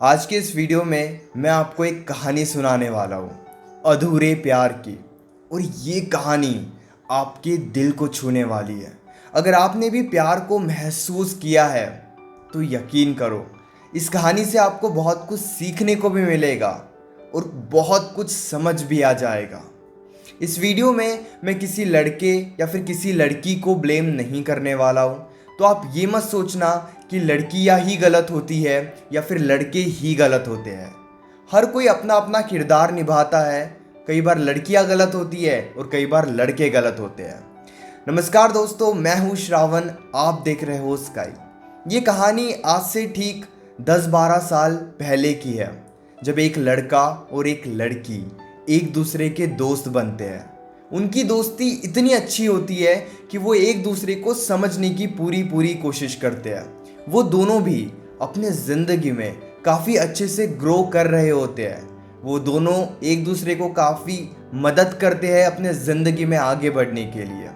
आज के इस वीडियो में मैं आपको एक कहानी सुनाने वाला हूँ अधूरे प्यार की। और ये कहानी आपके दिल को छूने वाली है। अगर आपने भी प्यार को महसूस किया है तो यकीन करो, इस कहानी से आपको बहुत कुछ सीखने को भी मिलेगा और बहुत कुछ समझ भी आ जाएगा। इस वीडियो में मैं किसी लड़के या फिर किसी लड़की को ब्लेम नहीं करने वाला हूँ। तो आप ये मत सोचना कि लड़कियाँ ही गलत होती है या फिर लड़के ही गलत होते हैं। हर कोई अपना अपना किरदार निभाता है। कई बार लड़कियाँ गलत होती है और कई बार लड़के गलत होते हैं। नमस्कार दोस्तों, मैं हूँ श्रावण, आप देख रहे हो स्काई। ये कहानी आज से ठीक 10-12 साल पहले की है, जब एक लड़का और एक लड़की एक दूसरे के दोस्त बनते हैं। उनकी दोस्ती इतनी अच्छी होती है कि वो एक दूसरे को समझने की पूरी कोशिश करते हैं। वो दोनों भी अपने ज़िंदगी में काफ़ी अच्छे से ग्रो कर रहे होते हैं। वो दोनों एक दूसरे को काफ़ी मदद करते हैं अपने ज़िंदगी में आगे बढ़ने के लिए।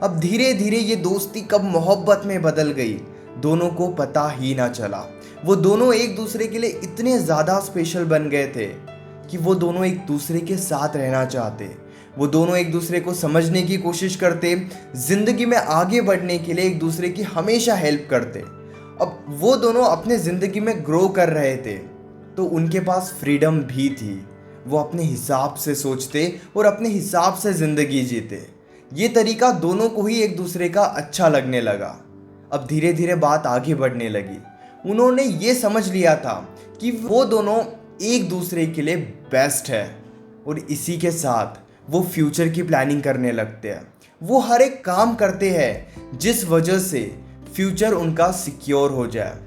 अब धीरे धीरे ये दोस्ती कब मोहब्बत में बदल गई, दोनों को पता ही ना चला। वो दोनों एक दूसरे के लिए इतने ज़्यादा स्पेशल बन गए थे कि वो दोनों एक दूसरे के साथ रहना चाहते। वो दोनों एक दूसरे को समझने की कोशिश करते, ज़िंदगी में आगे बढ़ने के लिए एक दूसरे की हमेशा हेल्प करते। अब वो दोनों अपने ज़िंदगी में ग्रो कर रहे थे तो उनके पास फ्रीडम भी थी। वो अपने हिसाब से सोचते और अपने हिसाब से ज़िंदगी जीते। ये तरीका दोनों को ही एक दूसरे का अच्छा लगने लगा। अब धीरे धीरे बात आगे बढ़ने लगी। उन्होंने ये समझ लिया था कि वो दोनों एक दूसरे के लिए बेस्ट है और इसी के साथ वो फ्यूचर की प्लानिंग करने लगते हैं। वो हर एक काम करते हैं जिस वजह से फ्यूचर उनका सिक्योर हो जाए।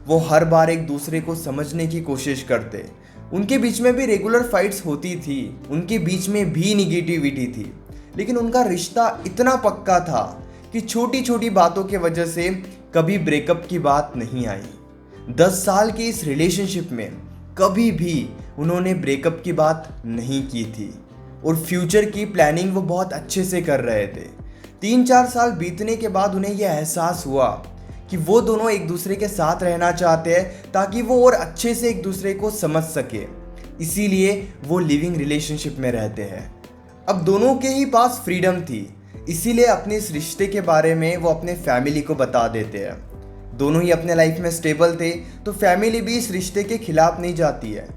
वो हर बार एक दूसरे को समझने की कोशिश करते। उनके बीच में भी रेगुलर फाइट्स होती थी, उनके बीच में भी निगेटिविटी थी, लेकिन उनका रिश्ता इतना पक्का था कि छोटी छोटी बातों के वजह से कभी ब्रेकअप की बात नहीं आई। 10 साल के इस रिलेशनशिप में कभी भी उन्होंने ब्रेकअप की बात नहीं की थी और फ्यूचर की प्लानिंग वो बहुत अच्छे से कर रहे थे। 3-4 साल बीतने के बाद उन्हें यह एहसास हुआ कि वो दोनों एक दूसरे के साथ रहना चाहते हैं ताकि वो और अच्छे से एक दूसरे को समझ सके। इसीलिए वो लिविंग रिलेशनशिप में रहते हैं। अब दोनों के ही पास फ्रीडम थी, इसीलिए अपने इस रिश्ते के बारे में वो अपने फैमिली को बता देते हैं। दोनों ही अपने लाइफ में स्टेबल थे तो फैमिली भी इस रिश्ते के खिलाफ नहीं जाती है।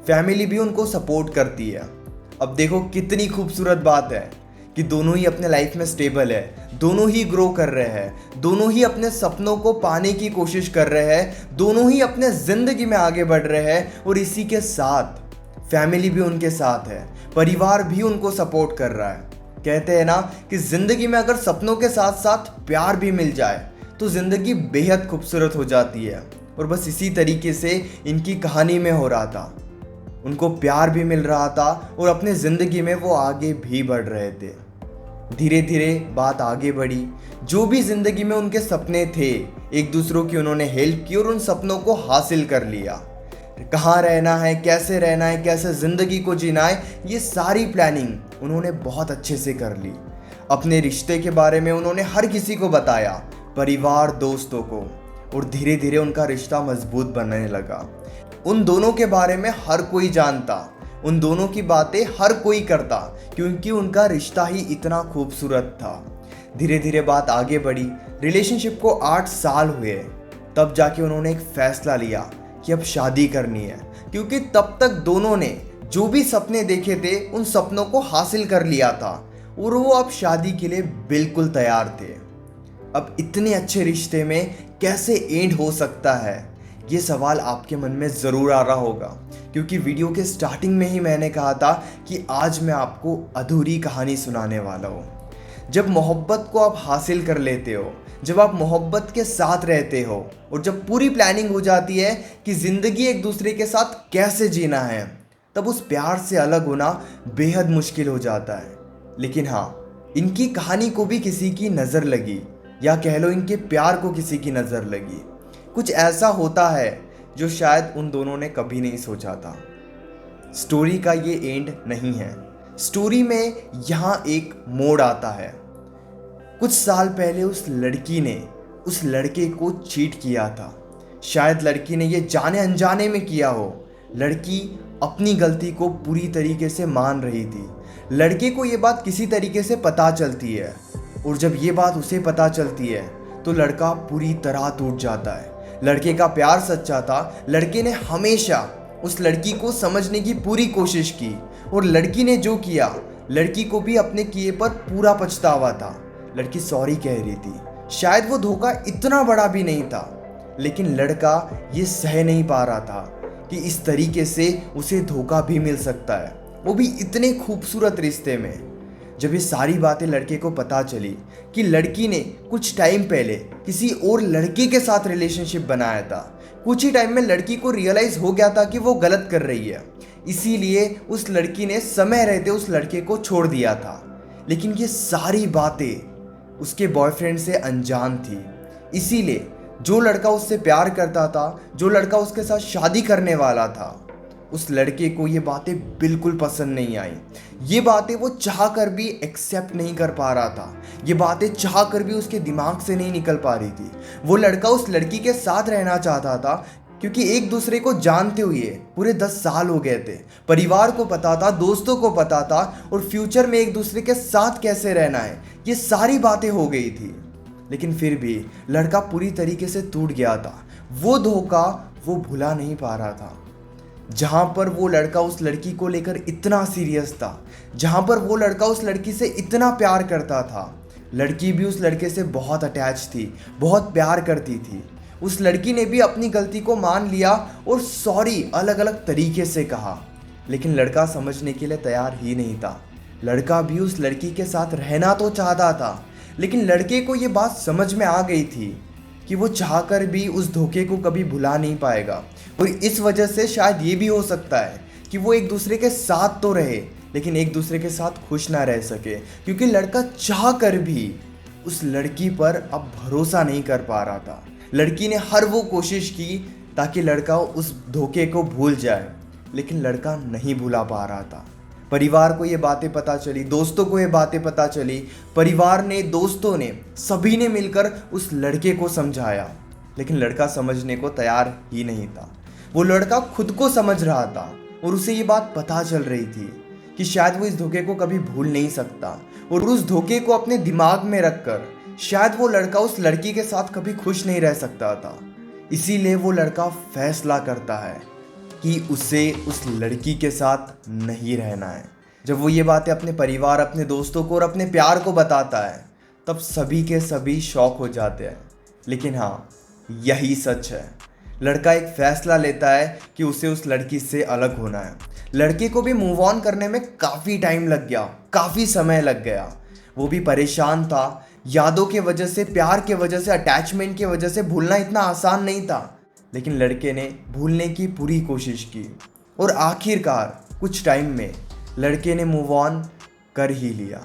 फैमिली भी उनको सपोर्ट करती है। अब देखो कितनी खूबसूरत बात है कि दोनों ही अपने लाइफ में स्टेबल है, दोनों ही ग्रो कर रहे हैं, दोनों ही अपने सपनों को पाने की कोशिश कर रहे हैं, दोनों ही अपने ज़िंदगी में आगे बढ़ रहे हैं और इसी के साथ फैमिली भी उनके साथ है, परिवार भी उनको सपोर्ट कर रहा है। कहते हैं ना कि ज़िंदगी में अगर सपनों के साथ साथ प्यार भी मिल जाए तो ज़िंदगी बेहद खूबसूरत हो जाती है। और बस इसी तरीके से इनकी कहानी में हो रहा था। उनको प्यार भी मिल रहा था और अपने ज़िंदगी में वो आगे भी बढ़ रहे थे। धीरे धीरे बात आगे बढ़ी। जो भी ज़िंदगी में उनके सपने थे, एक दूसरों की उन्होंने हेल्प की और उन सपनों को हासिल कर लिया। कहाँ रहना है, कैसे रहना है, कैसे ज़िंदगी को जीना है, ये सारी प्लानिंग उन्होंने बहुत अच्छे से कर ली। अपने रिश्ते के बारे में उन्होंने हर किसी को बताया, परिवार, दोस्तों को, और धीरे धीरे उनका रिश्ता मजबूत बनने लगा। उन दोनों के बारे में हर कोई जानता, उन दोनों की बातें हर कोई करता, क्योंकि उनका रिश्ता ही इतना खूबसूरत था। धीरे धीरे बात आगे बढ़ी। रिलेशनशिप को 8 साल हुए, तब जाके उन्होंने एक फैसला लिया कि अब शादी करनी है, क्योंकि तब तक दोनों ने जो भी सपने देखे थे उन सपनों को हासिल कर लिया था और वो अब शादी के लिए बिल्कुल तैयार थे। अब इतने अच्छे रिश्ते में कैसे एंड हो सकता है, ये सवाल आपके मन में ज़रूर आ रहा होगा, क्योंकि वीडियो के स्टार्टिंग में ही मैंने कहा था कि आज मैं आपको अधूरी कहानी सुनाने वाला हूँ। जब मोहब्बत को आप हासिल कर लेते हो, जब आप मोहब्बत के साथ रहते हो और जब पूरी प्लानिंग हो जाती है कि ज़िंदगी एक दूसरे के साथ कैसे जीना है, तब उस प्यार से अलग होना बेहद मुश्किल हो जाता है। लेकिन हाँ, इनकी कहानी को भी किसी की नज़र लगी, या कह लो इनके प्यार को किसी की नज़र लगी। कुछ ऐसा होता है जो शायद उन दोनों ने कभी नहीं सोचा था। स्टोरी का ये एंड नहीं है। स्टोरी में यहाँ एक मोड़ आता है। कुछ साल पहले उस लड़की ने उस लड़के को चीट किया था। शायद लड़की ने ये जाने अनजाने में किया हो। लड़की अपनी गलती को पूरी तरीके से मान रही थी। लड़के को ये बात किसी तरीके से पता चलती है और जब ये बात उसे पता चलती है तो लड़का पूरी तरह टूट जाता है। लड़के का प्यार सच्चा था। लड़के ने हमेशा उस लड़की को समझने की पूरी कोशिश की और लड़की ने जो किया, लड़की को भी अपने किए पर पूरा पछतावा था। लड़की सॉरी कह रही थी। शायद वो धोखा इतना बड़ा भी नहीं था, लेकिन लड़का ये सह नहीं पा रहा था कि इस तरीके से उसे धोखा भी मिल सकता है, वो भी इतने खूबसूरत रिश्ते में। जब ये सारी बातें लड़के को पता चली कि लड़की ने कुछ टाइम पहले किसी और लड़के के साथ रिलेशनशिप बनाया था, कुछ ही टाइम में लड़की को रियलाइज़ हो गया था कि वो गलत कर रही है, इसीलिए उस लड़की ने समय रहते उस लड़के को छोड़ दिया था। लेकिन ये सारी बातें उसके बॉयफ्रेंड से अनजान थी। इसीलिए जो लड़का उससे प्यार करता था, जो लड़का उसके साथ शादी करने वाला था, उस लड़के को ये बातें बिल्कुल पसंद नहीं आई। ये बातें वो चाह कर भी एक्सेप्ट नहीं कर पा रहा था। ये बातें चाह कर भी उसके दिमाग से नहीं निकल पा रही थी। वो लड़का उस लड़की के साथ रहना चाहता था क्योंकि एक दूसरे को जानते हुए पूरे 10 साल हो गए थे। परिवार को पता था, दोस्तों को पता था और फ्यूचर में एक दूसरे के साथ कैसे रहना है, ये सारी बातें हो गई थी। लेकिन फिर भी लड़का पूरी तरीके से टूट गया था। वो धोखा वो भुला नहीं पा रहा था। जहाँ पर वो लड़का उस लड़की को लेकर इतना सीरियस था, जहाँ पर वो लड़का उस लड़की से इतना प्यार करता था, लड़की भी उस लड़के से बहुत अटैच थी, बहुत प्यार करती थी। उस लड़की ने भी अपनी गलती को मान लिया और सॉरी अलग अलग तरीके से कहा, लेकिन लड़का समझने के लिए तैयार ही नहीं था। लड़का भी उस लड़की के साथ रहना तो चाहता था, लेकिन लड़के को ये बात समझ में आ गई थी कि वो चाहकर भी उस धोखे को कभी भुला नहीं पाएगा और इस वजह से शायद ये भी हो सकता है कि वो एक दूसरे के साथ तो रहे लेकिन एक दूसरे के साथ खुश ना रह सके, क्योंकि लड़का चाह कर भी उस लड़की पर अब भरोसा नहीं कर पा रहा था। लड़की ने हर वो कोशिश की ताकि लड़का उस धोखे को भूल जाए, लेकिन लड़का नहीं भुला पा रहा था। परिवार को ये बातें पता चली, दोस्तों को ये बातें पता चली। परिवार ने, दोस्तों ने, सभी ने मिलकर उस लड़के को समझाया, लेकिन लड़का समझने को तैयार ही नहीं था। वो लड़का खुद को समझ रहा था और उसे ये बात पता चल रही थी कि शायद वो इस धोखे को कभी भूल नहीं सकता और उस धोखे को अपने दिमाग में रखकर शायद वो लड़का उस लड़की के साथ कभी खुश नहीं रह सकता था। इसीलिए वो लड़का फैसला करता है कि उसे उस लड़की के साथ नहीं रहना है। जब वो ये बातें अपने परिवार, अपने दोस्तों को और अपने प्यार को बताता है, तब सभी के सभी शॉक हो जाते हैं। लेकिन हाँ, यही सच है। लड़का एक फैसला लेता है कि उसे उस लड़की से अलग होना है। लड़के को भी मूव ऑन करने में काफ़ी टाइम लग गया, काफ़ी समय लग गया। वो भी परेशान था। यादों के वजह से, प्यार के वजह से, अटैचमेंट की वजह से भूलना इतना आसान नहीं था। लेकिन लड़के ने भूलने की पूरी कोशिश की और आखिरकार कुछ टाइम में लड़के ने मूव ऑन कर ही लिया।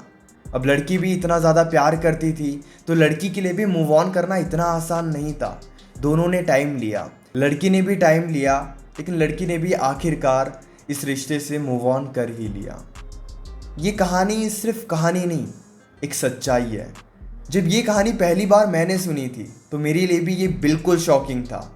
अब लड़की भी इतना ज़्यादा प्यार करती थी तो लड़की के लिए भी मूव ऑन करना इतना आसान नहीं था। दोनों ने टाइम लिया, लड़की ने भी टाइम लिया, लेकिन लड़की ने भी आखिरकार इस रिश्ते से मूव ऑन कर ही लिया। ये कहानी सिर्फ कहानी नहीं, एक सच्चाई है। जब ये कहानी पहली बार मैंने सुनी थी तो मेरे लिए भी ये बिल्कुल शॉकिंग था।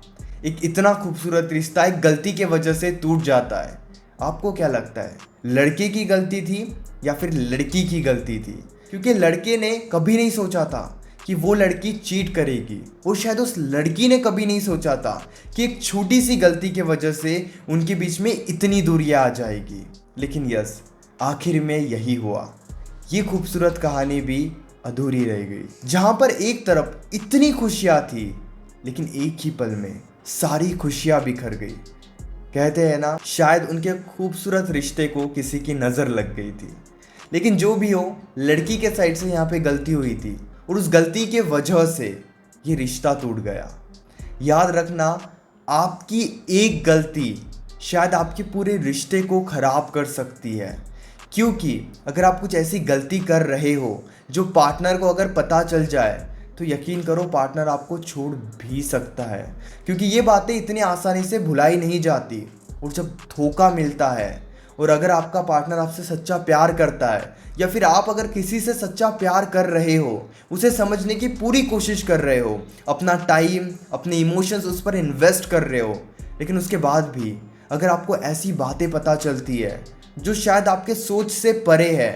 एक इतना खूबसूरत रिश्ता एक गलती के वजह से टूट जाता है। आपको क्या लगता है, लड़के की गलती थी या फिर लड़की की गलती थी? क्योंकि लड़के ने कभी नहीं सोचा था कि वो लड़की चीट करेगी और शायद उस लड़की ने कभी नहीं सोचा था कि एक छोटी सी गलती के वजह से उनके बीच में इतनी दूरियां आ जाएगी। लेकिन यस, आखिर में यही हुआ। ये खूबसूरत कहानी भी अधूरी रह गई, जहाँ पर एक तरफ इतनी खुशियाँ थी लेकिन एक ही पल में सारी खुशियाँ बिखर गई। कहते हैं ना, शायद उनके खूबसूरत रिश्ते को किसी की नज़र लग गई थी। लेकिन जो भी हो, लड़की के साइड से यहाँ पे गलती हुई थी और उस गलती के वजह से ये रिश्ता टूट गया। याद रखना, आपकी एक गलती शायद आपके पूरे रिश्ते को ख़राब कर सकती है। क्योंकि अगर आप कुछ ऐसी गलती कर रहे हो जो पार्टनर को अगर पता चल जाए तो यकीन करो पार्टनर आपको छोड़ भी सकता है, क्योंकि ये बातें इतनी आसानी से भुलाई नहीं जाती। और जब धोखा मिलता है और अगर आपका पार्टनर आपसे सच्चा प्यार करता है या फिर आप अगर किसी से सच्चा प्यार कर रहे हो, उसे समझने की पूरी कोशिश कर रहे हो, अपना टाइम अपने इमोशंस उस पर इन्वेस्ट कर रहे हो, लेकिन उसके बाद भी अगर आपको ऐसी बातें पता चलती है जो शायद आपके सोच से परे है,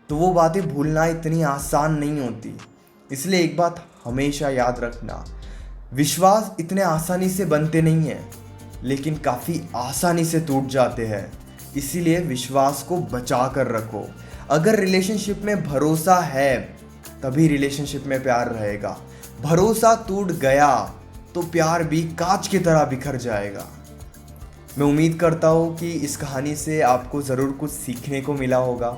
तो वो बातें भूलना इतनी आसान नहीं होती। इसलिए एक बात हमेशा याद रखना, विश्वास इतने आसानी से बनते नहीं हैं, लेकिन काफ़ी आसानी से टूट जाते हैं। इसीलिए विश्वास को बचा कर रखो। अगर रिलेशनशिप में भरोसा है तभी रिलेशनशिप में प्यार रहेगा। भरोसा टूट गया तो प्यार भी कांच की तरह बिखर जाएगा। मैं उम्मीद करता हूँ कि इस कहानी से आपको ज़रूर कुछ सीखने को मिला होगा,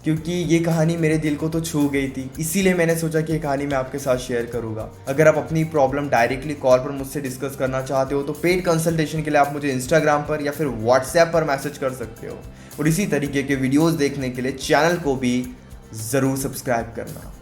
क्योंकि ये कहानी मेरे दिल को तो छू गई थी। इसीलिए मैंने सोचा कि ये कहानी मैं आपके साथ शेयर करूँगा। अगर आप अपनी प्रॉब्लम डायरेक्टली कॉल पर मुझसे डिस्कस करना चाहते हो तो पेड कंसल्टेशन के लिए आप मुझे इंस्टाग्राम पर या फिर व्हाट्सएप पर मैसेज कर सकते हो। और इसी तरीके के वीडियोज़ देखने के लिए चैनल को भी ज़रूर सब्सक्राइब करना।